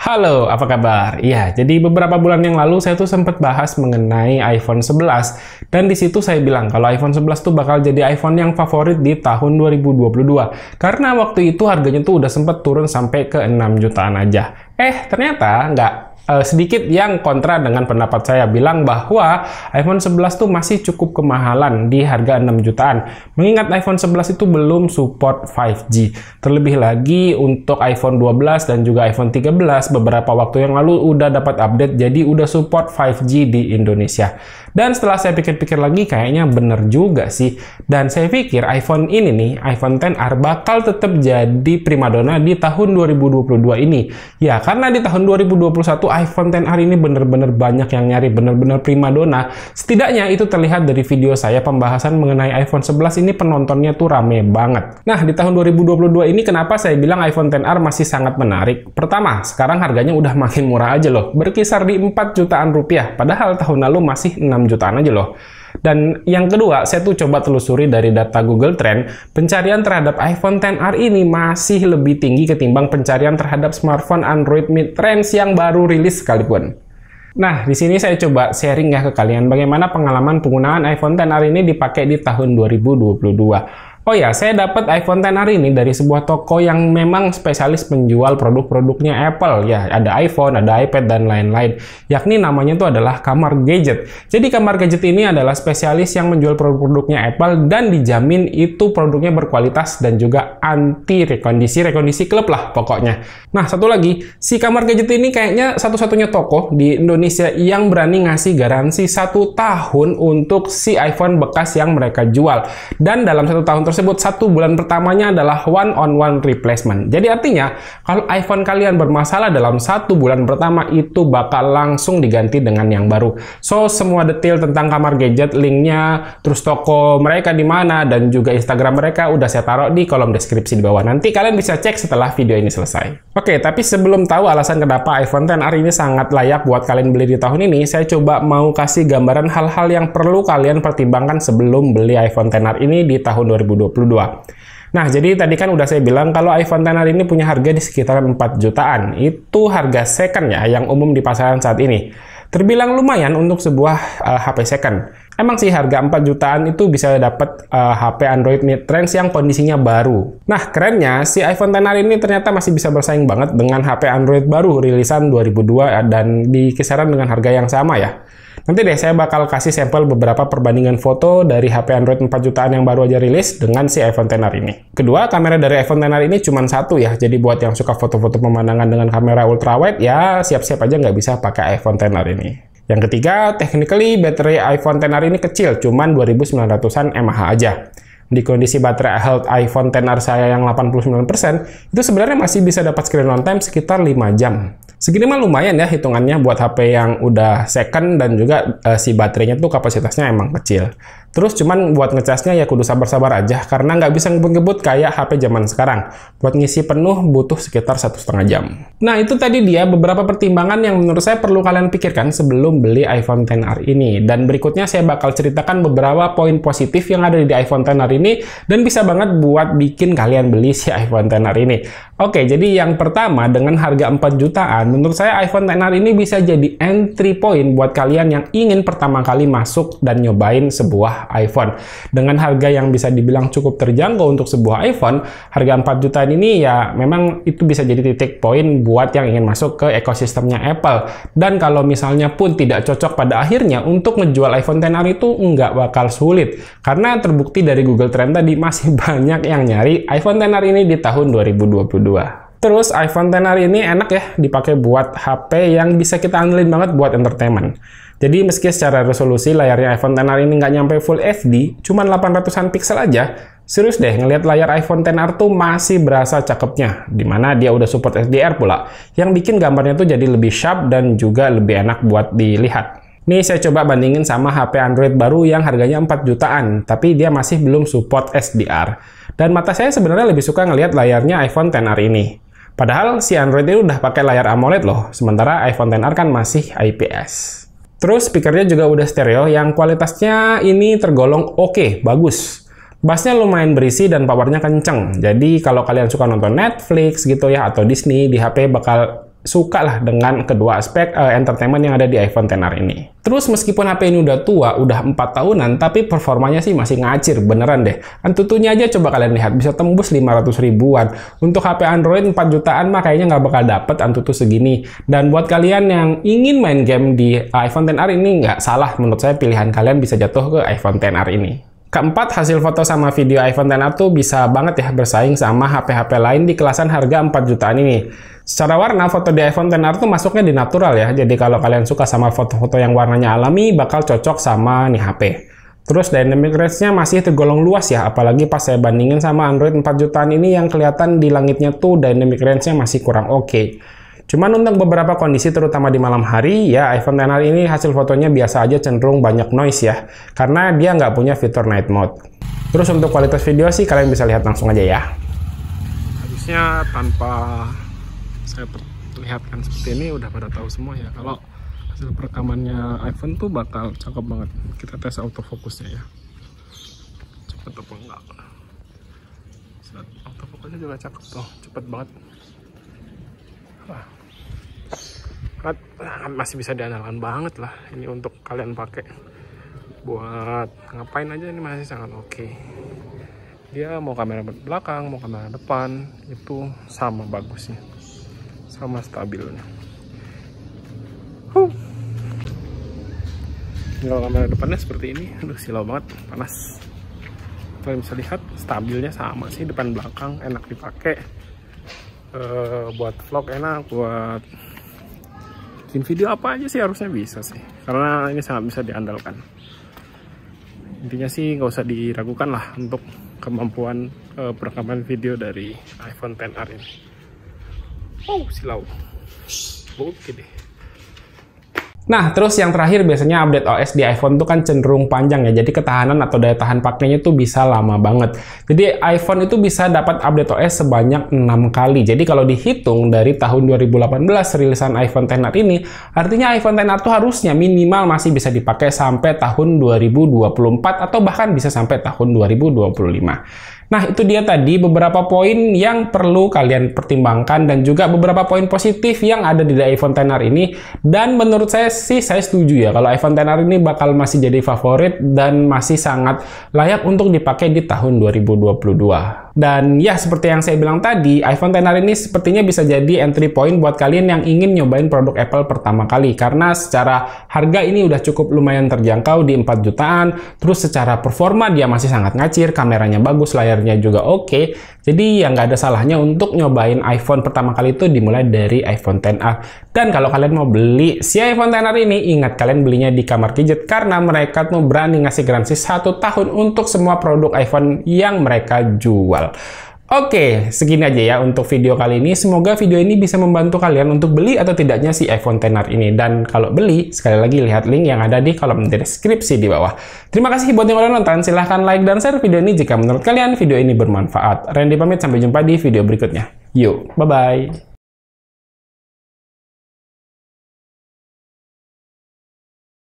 Halo, apa kabar? Iya, jadi beberapa bulan yang lalu saya tuh sempat bahas mengenai iPhone 11 dan di situ saya bilang kalau iPhone 11 tuh bakal jadi iPhone yang favorit di tahun 2022 karena waktu itu harganya tuh udah sempat turun sampai ke 6 jutaan aja. Ternyata nggak. Sedikit yang kontra dengan pendapat saya bilang bahwa iPhone 11 tuh masih cukup kemahalan di harga 6 jutaan. Mengingat iPhone 11 itu belum support 5G. Terlebih lagi untuk iPhone 12 dan juga iPhone 13 beberapa waktu yang lalu udah dapat update jadi udah support 5G di Indonesia. Dan setelah saya pikir-pikir lagi kayaknya bener juga sih. Dan saya pikir iPhone ini nih, iPhone XR bakal tetap jadi primadona di tahun 2022 ini. Ya, karena di tahun 2021 iPhone XR ini bener-bener banyak yang nyari, bener-bener primadona. Setidaknya itu terlihat dari video saya pembahasan mengenai iPhone 11 ini penontonnya tuh rame banget. Nah, di tahun 2022 ini kenapa saya bilang iPhone XR masih sangat menarik? Pertama, sekarang harganya udah makin murah aja loh, berkisar di 4 jutaan rupiah, padahal tahun lalu masih 6 jutaan aja loh. Dan yang kedua, saya tuh coba telusuri dari data Google Trend, pencarian terhadap iPhone XR ini masih lebih tinggi ketimbang pencarian terhadap smartphone Android mid-range yang baru rilis sekalipun. Nah, di sini saya coba sharing ya ke kalian bagaimana pengalaman penggunaan iPhone XR ini dipakai di tahun 2022. Oh ya, saya dapat iPhone XR ini dari sebuah toko yang memang spesialis penjual produk-produknya Apple. Ya, ada iPhone, ada iPad, dan lain-lain. Yakni namanya itu adalah Kamar Gadget. Jadi Kamar Gadget ini adalah spesialis yang menjual produk-produknya Apple dan dijamin itu produknya berkualitas dan juga anti rekondisi klub lah pokoknya. Nah, satu lagi, si Kamar Gadget ini kayaknya satu-satunya toko di Indonesia yang berani ngasih garansi 1 tahun untuk si iPhone bekas yang mereka jual. Dan dalam 1 tahun tersebut 1 bulan pertamanya adalah one-on-one replacement. Jadi artinya kalau iPhone kalian bermasalah dalam 1 bulan pertama itu bakal langsung diganti dengan yang baru. So semua detail tentang Kamar Gadget, linknya, terus toko mereka di mana dan juga Instagram mereka udah saya taruh di kolom deskripsi di bawah. Nanti kalian bisa cek setelah video ini selesai. Oke, tapi sebelum tahu alasan kenapa iPhone XR ini sangat layak buat kalian beli di tahun ini, saya coba mau kasih gambaran hal-hal yang perlu kalian pertimbangkan sebelum beli iPhone XR ini di tahun 2022. Nah, jadi tadi kan udah saya bilang kalau iPhone XR ini punya harga di sekitar 4 jutaan. Itu harga second ya, yang umum di pasaran saat ini. Terbilang lumayan untuk sebuah HP second. Emang sih harga 4 jutaan itu bisa dapat HP Android mid-range yang kondisinya baru. Nah, kerennya si iPhone XR ini ternyata masih bisa bersaing banget dengan HP Android baru rilisan 2002 dan di kisaran dengan harga yang sama ya. Nanti deh saya bakal kasih sampel beberapa perbandingan foto dari HP Android 4 jutaan yang baru aja rilis dengan si iPhone XR ini. Kedua, kamera dari iPhone XR ini cuma satu ya, jadi buat yang suka foto-foto pemandangan dengan kamera ultrawide ya siap-siap aja nggak bisa pakai iPhone XR ini. Yang ketiga, technically baterai iPhone XR ini kecil, cuman 2900-an mAh aja. Di kondisi baterai health iPhone XR saya yang 89%, itu sebenarnya masih bisa dapat screen on time sekitar 5 jam. Segini mah lumayan ya hitungannya buat HP yang udah second dan juga si baterainya tuh kapasitasnya emang kecil. Terus cuman buat ngecasnya ya kudu sabar-sabar aja karena nggak bisa ngebut-ngebut kayak HP zaman sekarang. Buat ngisi penuh butuh sekitar 1,5 jam. Nah, itu tadi dia beberapa pertimbangan yang menurut saya perlu kalian pikirkan sebelum beli iPhone XR ini. Dan berikutnya saya bakal ceritakan beberapa poin positif yang ada di iPhone XR ini dan bisa banget buat bikin kalian beli si iPhone XR ini. Oke, jadi yang pertama dengan harga 4 jutaan, menurut saya iPhone XR ini bisa jadi entry point buat kalian yang ingin pertama kali masuk dan nyobain sebuah iPhone. Dengan harga yang bisa dibilang cukup terjangkau untuk sebuah iPhone, harga 4 jutaan ini ya memang itu bisa jadi titik poin buat yang ingin masuk ke ekosistemnya Apple. Dan kalau misalnya pun tidak cocok pada akhirnya untuk ngejual iPhone XR itu nggak bakal sulit. Karena terbukti dari Google Trend tadi masih banyak yang nyari iPhone XR ini di tahun 2022. Terus iPhone XR ini enak ya dipakai buat HP yang bisa kita andelin banget buat entertainment. Jadi meski secara resolusi layarnya iPhone XR ini nggak nyampe Full HD, cuman 800-an pixel aja, serius deh ngelihat layar iPhone XR tuh masih berasa cakepnya, dimana dia udah support HDR pula, yang bikin gambarnya tuh jadi lebih sharp dan juga lebih enak buat dilihat. Nih saya coba bandingin sama HP Android baru yang harganya 4 jutaan, tapi dia masih belum support HDR. Dan mata saya sebenarnya lebih suka ngelihat layarnya iPhone XR ini. Padahal si Android ini udah pakai layar AMOLED loh, sementara iPhone XR kan masih IPS. Terus speakernya juga udah stereo yang kualitasnya ini tergolong oke, bagus. Bassnya lumayan berisi dan powernya kenceng. Jadi kalau kalian suka nonton Netflix gitu ya atau Disney di HP bakal suka lah dengan kedua aspek entertainment yang ada di iPhone XR ini. Terus meskipun HP ini udah tua, udah 4 tahunan, tapi performanya sih masih ngacir, beneran deh. Antutunya aja coba kalian lihat, bisa tembus 500 ribuan. Untuk HP Android 4 jutaan mah kayaknya nggak bakal dapet Antutu segini. Dan buat kalian yang ingin main game di iPhone XR ini, nggak salah menurut saya pilihan kalian bisa jatuh ke iPhone XR ini. Keempat, hasil foto sama video iPhone XR tuh bisa banget ya bersaing sama HP-HP lain di kelasan harga 4 jutaan ini. Secara warna, foto di iPhone XR tuh masuknya di natural ya. Jadi kalau kalian suka sama foto-foto yang warnanya alami, bakal cocok sama nih HP. Terus dynamic range-nya masih tergolong luas ya, apalagi pas saya bandingin sama Android 4 jutaan ini yang kelihatan di langitnya tuh dynamic range-nya masih kurang oke. Cuman untuk beberapa kondisi terutama di malam hari, ya iPhone XR ini hasil fotonya biasa aja cenderung banyak noise ya, karena dia nggak punya fitur night mode. Terus untuk kualitas video sih kalian bisa lihat langsung aja ya. Habisnya tanpa saya perlihatkan seperti ini udah pada tahu semua ya, kalau hasil perekamannya iPhone tuh bakal cakep banget. Kita tes autofocusnya ya, cepet apa enggak. Autofocusnya juga cakep tuh, cepet banget. Masih bisa diandalkan banget lah ini untuk kalian pakai buat ngapain aja, ini masih sangat oke. Dia mau kamera belakang mau kamera depan itu sama bagusnya, sama stabilnya. Kalau kamera depannya seperti ini, aduh silau banget, panas. Kalian bisa lihat stabilnya sama sih, depan belakang enak dipakai. Buat vlog enak, buat bikin video apa aja sih harusnya bisa sih, karena ini sangat bisa diandalkan. Intinya sih nggak usah diragukan lah untuk kemampuan perekaman video dari iPhone XR ini. Silau. Oke deh. Nah, terus yang terakhir biasanya update OS di iPhone itu kan cenderung panjang ya, jadi ketahanan atau daya tahan pakainya tuh bisa lama banget. Jadi iPhone itu bisa dapat update OS sebanyak 6 kali. Jadi kalau dihitung dari tahun 2018 rilisan iPhone XR ini, artinya iPhone XR tuh harusnya minimal masih bisa dipakai sampai tahun 2024 atau bahkan bisa sampai tahun 2025. Nah, itu dia tadi beberapa poin yang perlu kalian pertimbangkan dan juga beberapa poin positif yang ada di iPhone XR ini. Dan menurut saya sih, saya setuju ya kalau iPhone XR ini bakal masih jadi favorit dan masih sangat layak untuk dipakai di tahun 2022. Dan ya, seperti yang saya bilang tadi, iPhone XR ini sepertinya bisa jadi entry point buat kalian yang ingin nyobain produk Apple pertama kali. Karena secara harga ini udah cukup lumayan terjangkau di 4 jutaan. Terus secara performa dia masih sangat ngacir, kameranya bagus, layarnya juga oke. Jadi ya nggak ada salahnya untuk nyobain iPhone pertama kali itu dimulai dari iPhone XR. Dan kalau kalian mau beli si iPhone XR ini, ingat kalian belinya di Kamar Gadget karena mereka tuh berani ngasih garansi 1 tahun untuk semua produk iPhone yang mereka jual. Oke, segini aja ya untuk video kali ini. Semoga video ini bisa membantu kalian untuk beli atau tidaknya si iPhone XR ini. Dan kalau beli, sekali lagi lihat link yang ada di kolom deskripsi di bawah. Terima kasih buat yang udah nonton. Silahkan like dan share video ini jika menurut kalian video ini bermanfaat. Randy pamit, sampai jumpa di video berikutnya. Yuk, bye-bye.